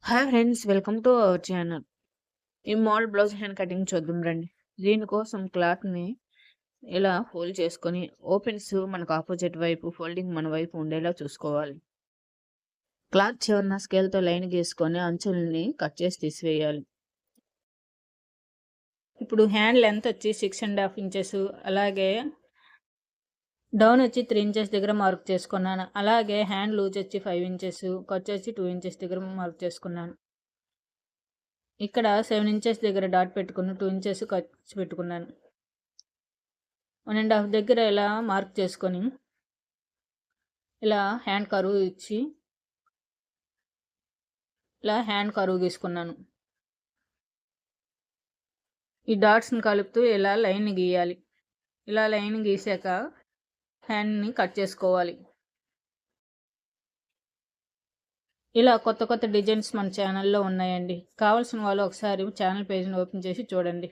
Hi friends, welcome to our channel. ఈ model blouse hand cutting చూద్దాం రండి. దీనికోసం క్లాత్ని ఇలా ఫోల్డ్ చేసుకొని ఓపెన్స్ మనకు ఆపోజిట్ వైపు, ఫోల్డింగ్ మన వైపు ఉండేలా చూసుకోవాలి. క్లాత్ చివరన స్కేల్తో లైన్ గీసుకొని అంచుల్ని కట్ చేసి తీసివేయాలి. ఇప్పుడు హ్యాండ్ లెంత్ వచ్చి 6.5 ఇంచెస్, అలాగే డౌన్ వచ్చి 3 ఇంచెస్ దగ్గర మార్క్ చేసుకున్నాను. అలాగే హ్యాండ్ లూజ్ వచ్చి 5 ఇంచెస్, ఖర్చు వచ్చి 2 ఇంచెస్ దగ్గర మార్క్ చేసుకున్నాను. ఇక్కడ 7 ఇంచెస్ దగ్గర డాట్ పెట్టుకుని 2 ఇంచెస్ ఖర్చు పెట్టుకున్నాను. 1.5 దగ్గర ఇలా మార్క్ చేసుకొని ఇలా హ్యాండ్ కరువు ఇచ్చి ఇలా హ్యాండ్ కరువు గీసుకున్నాను. ఈ డాట్స్ని కలుపుతూ ఇలా లైన్ గీయాలి. ఇలా లైన్ గీసాక హ్యాండ్ని కట్ చేసుకోవాలి. ఇలా కొత్త కొత్త డిజైన్స్ మన ఛానల్లో ఉన్నాయండి. కావాల్సిన వాళ్ళు ఒకసారి ఛానల్ పేజ్ని ఓపెన్ చేసి చూడండి.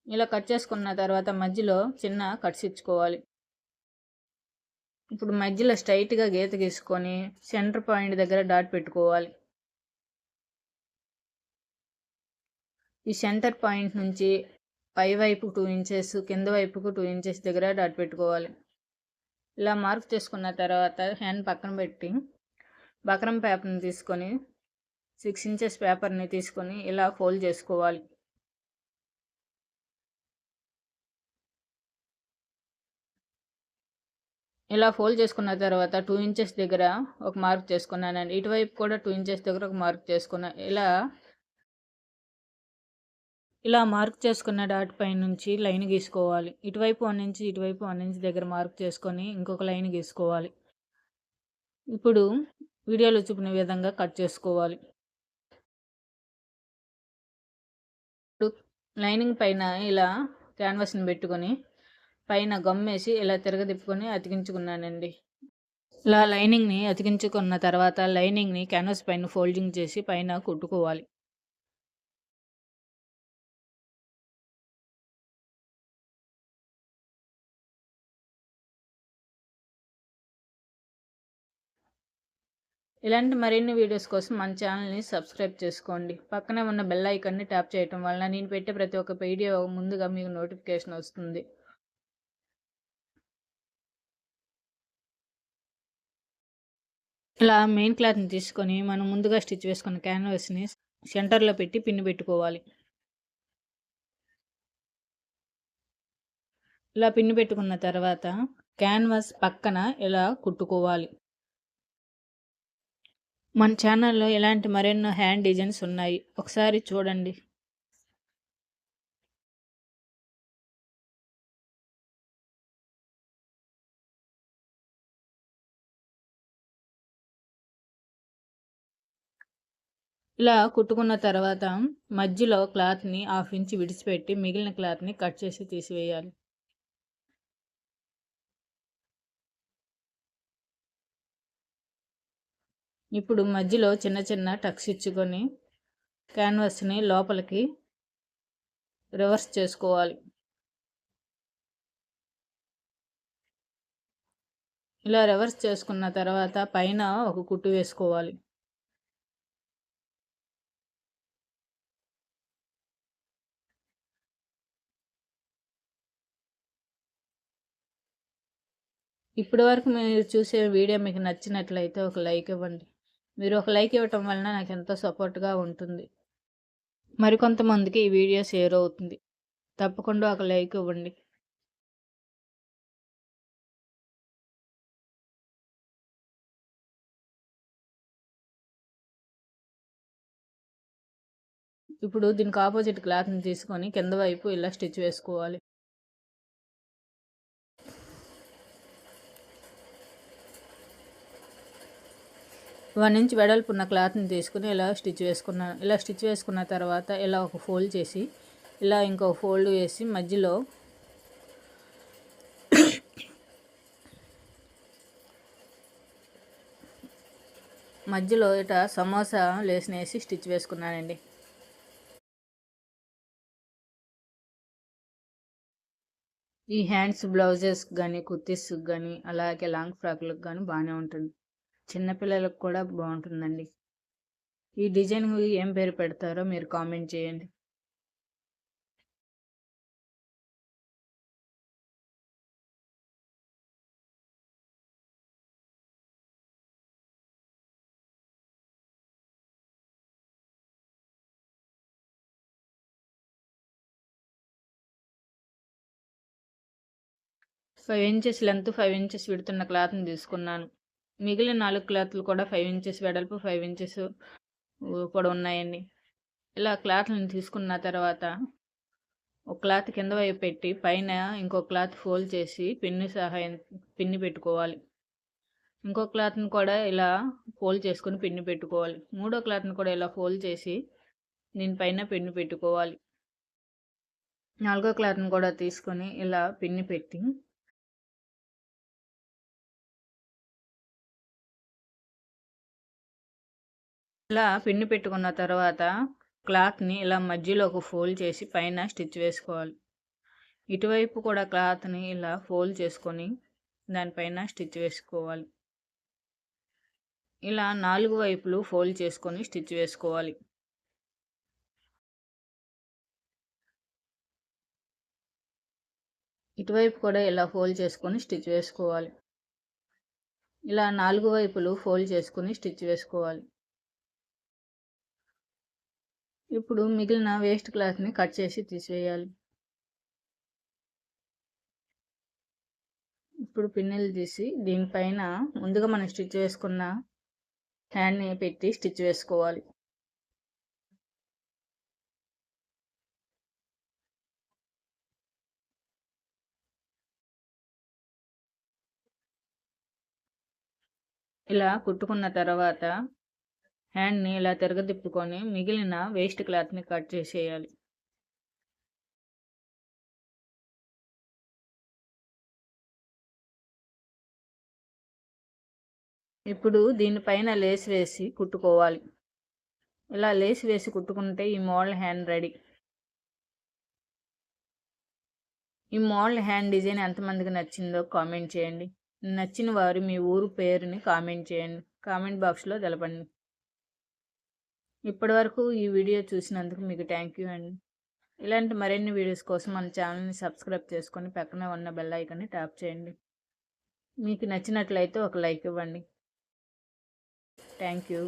ఇలా కట్ చేసుకున్న తర్వాత మధ్యలో చిన్న కట్స్ ఇచ్చుకోవాలి. ఇప్పుడు మధ్యలో స్ట్రైట్గా గీత గీసుకొని సెంటర్ పాయింట్ దగ్గర డాట్ పెట్టుకోవాలి. ఈ సెంటర్ పాయింట్ నుంచి పై వైపు 2 ఇంచెస్, కింద వైపుకు 2 ఇంచెస్ దగ్గర డాట్ పెట్టుకోవాలి. ఇలా మార్క్ చేసుకున్న తర్వాత హ్యాండ్ పక్కన పెట్టి బక్రం పేపర్ని తీసుకొని 6 ఇంచెస్ పేపర్ని తీసుకొని ఇలా ఫోల్డ్ చేసుకోవాలి. ఇలా ఫోల్డ్ చేసుకున్న తర్వాత 2 ఇంచెస్ దగ్గర ఒక మార్క్ చేసుకున్నానండి. ఇటువైపు కూడా 2 ఇంచెస్ దగ్గర ఒక మార్క్ చేసుకున్నాను. ఇలా మార్క్ చేసుకున్న డాట్ పై నుంచి లైన్ గీసుకోవాలి. ఇటువైపు 1 ఇంచ్, ఇటువైపు 1 ఇంచ్ దగ్గర మార్క్ చేసుకొని ఇంకొక లైన్ గీసుకోవాలి. ఇప్పుడు వీడియోలో చూపిన విధంగా కట్ చేసుకోవాలి. ఇప్పుడు లైనింగ్ పైన ఇలా క్యాన్వాస్ని పెట్టుకొని పైన గమ్మేసి ఇలా తిరగదిప్పుకొని అతికించుకున్నానండి. ఇలా లైనింగ్ని అతికించుకున్న తర్వాత లైనింగ్ని క్యాన్వాస్ పైన ఫోల్డింగ్ చేసి పైన కుట్టుకోవాలి. ఇలాంటి మరిన్ని వీడియోస్ కోసం మన ఛానల్ని సబ్స్క్రైబ్ చేసుకోండి. పక్కనే ఉన్న బెల్ ఐకాన్ని ట్యాప్ చేయటం వలన నేను పెట్టే ప్రతి ఒక్క వీడియో ముందుగా మీకు నోటిఫికేషన్ వస్తుంది. ఇలా మెయిన్ క్లాత్ని తీసుకొని మనం ముందుగా స్టిచ్ వేసుకున్న క్యాన్వాస్ని సెంటర్లో పెట్టి పిన్ పెట్టుకోవాలి. ఇలా పిన్ పెట్టుకున్న తర్వాత క్యాన్వాస్ పక్కన ఇలా కుట్టుకోవాలి. మన ఛానల్లో ఇలాంటి మరెన్నో హ్యాండ్ డిజైన్స్ ఉన్నాయి, ఒకసారి చూడండి. ఇలా కుట్టుకున్న తర్వాత మధ్యలో క్లాత్ని 1/2 ఇంచ్ విడిచిపెట్టి మిగిలిన క్లాత్ని కట్ చేసి తీసివేయాలి. ఇప్పుడు మధ్యలో చిన్న చిన్న టక్స్ ఇచ్చుకొని క్యాన్వాస్ని లోపలికి రివర్స్ చేసుకోవాలి. ఇలా రివర్స్ చేసుకున్న తర్వాత పైన ఒక కుట్టు వేసుకోవాలి. ఇప్పటి వరకు మీరు చూసే వీడియో మీకు నచ్చినట్లయితే ఒక లైక్ ఇవ్వండి. మీరు ఒక లైక్ ఇవ్వటం వలన నాకు ఎంతో సపోర్ట్గా ఉంటుంది. మరికొంతమందికి ఈ వీడియో షేర్ అవుతుంది. తప్పకుండా ఒక లైక్ ఇవ్వండి. ఇప్పుడు దీనికి ఆపోజిట్ క్లాత్ని తీసుకొని కింద వైపు ఇలా స్టిచ్ వేసుకోవాలి. వన్ ఇంచ్ వెడల్పు ఉన్న క్లాత్ని తీసుకుని ఇలా స్టిచ్ వేసుకున్నాను. ఇలా స్టిచ్ వేసుకున్న తర్వాత ఇలా ఒక ఫోల్డ్ చేసి ఇలా ఇంకో ఫోల్డ్ వేసి మధ్యలో ఇట సమోసా లేస్ని వేసి స్టిచ్ వేసుకున్నానండి. ఈ హ్యాండ్స్ బ్లౌజెస్ కానీ కుర్తీస్ కానీ అలాగే లాంగ్ ఫ్రాక్లకు కానీ బాగానే ఉంటుంది. చిన్నపిల్లలకు కూడా బాగుంటుందండి. ఈ డిజైన్ ఏం పేరు పెడతారో మీరు కామెంట్ చేయండి. ఫైవ్ ఇంచెస్ లెంత్ 5 ఇంచెస్ విడుతున్న క్లాత్ని తీసుకున్నాను. మిగిలిన 4 క్లాత్లు కూడా 5 ఇంచెస్ వెడల్పు 5 ఇంచెస్ కూడా ఉన్నాయండి. ఇలా క్లాత్లను తీసుకున్న తర్వాత ఒక క్లాత్ కింద వైపు పెట్టి పైన ఇంకో క్లాత్ ఫోల్డ్ చేసి పిన్ని పెట్టుకోవాలి. ఇంకో క్లాత్ని కూడా ఇలా ఫోల్డ్ చేసుకొని పిన్ని పెట్టుకోవాలి. మూడో క్లాత్ని కూడా ఇలా ఫోల్డ్ చేసి దీనిపైన పిన్ని పెట్టుకోవాలి. నాలుగో క్లాత్ని కూడా తీసుకొని ఇలా పిన్ని పెట్టి ఇలా పిన్ని పెట్టుకున్న తర్వాత క్లాత్ని ఇలా మధ్యలోకి ఫోల్డ్ చేసి పైన స్టిచ్ వేసుకోవాలి. ఇటువైపు కూడా క్లాత్ని ఇలా ఫోల్డ్ చేసుకొని దానిపైన స్టిచ్ వేసుకోవాలి. ఇలా 4 వైపులు ఫోల్డ్ చేసుకొని స్టిచ్ వేసుకోవాలి. ఇటువైపు కూడా ఇలా ఫోల్డ్ చేసుకొని స్టిచ్ వేసుకోవాలి. ఇలా 4 వైపులు ఫోల్డ్ చేసుకొని స్టిచ్ వేసుకోవాలి. ఇప్పుడు మిగిలిన వేస్ట్ క్లాత్ని కట్ చేసి తీసేయాలి. ఇప్పుడు పిన్నులు తీసి దీనిపైన ముందుగా మనం స్టిచ్ వేసుకున్న హ్యాండ్ని పెట్టి స్టిచ్ వేసుకోవాలి. ఇలా కుట్టుకున్న తర్వాత హ్యాండ్ని ఇలా తిరగదిప్పుకొని మిగిలిన వేస్ట్ క్లాత్ని కట్ చేసేయాలి. ఇప్పుడు దీనిపైన లేస్ వేసి కుట్టుకోవాలి. ఇలా లేస్ వేసి కుట్టుకుంటే ఈ మోడల్ హ్యాండ్ రెడీ. ఈ మోడల్ హ్యాండ్ డిజైన్ ఎంతమందికి నచ్చిందో కామెంట్ చేయండి. నచ్చిన వారు మీ ఊరు పేరుని కామెంట్ చేయండి. కామెంట్ బాక్స్లో తెలపండి. ఇప్పటివరకు ఈ వీడియో చూసినందుకు మీకు థ్యాంక్ యూ అండి. ఇలాంటి మరిన్ని వీడియోస్ కోసం మన ఛానల్ని సబ్స్క్రైబ్ చేసుకొని పక్కనే ఉన్న బెల్ ఐకాన్ని ట్యాప్ చేయండి. మీకు నచ్చినట్లయితే ఒక లైక్ ఇవ్వండి. Thank you.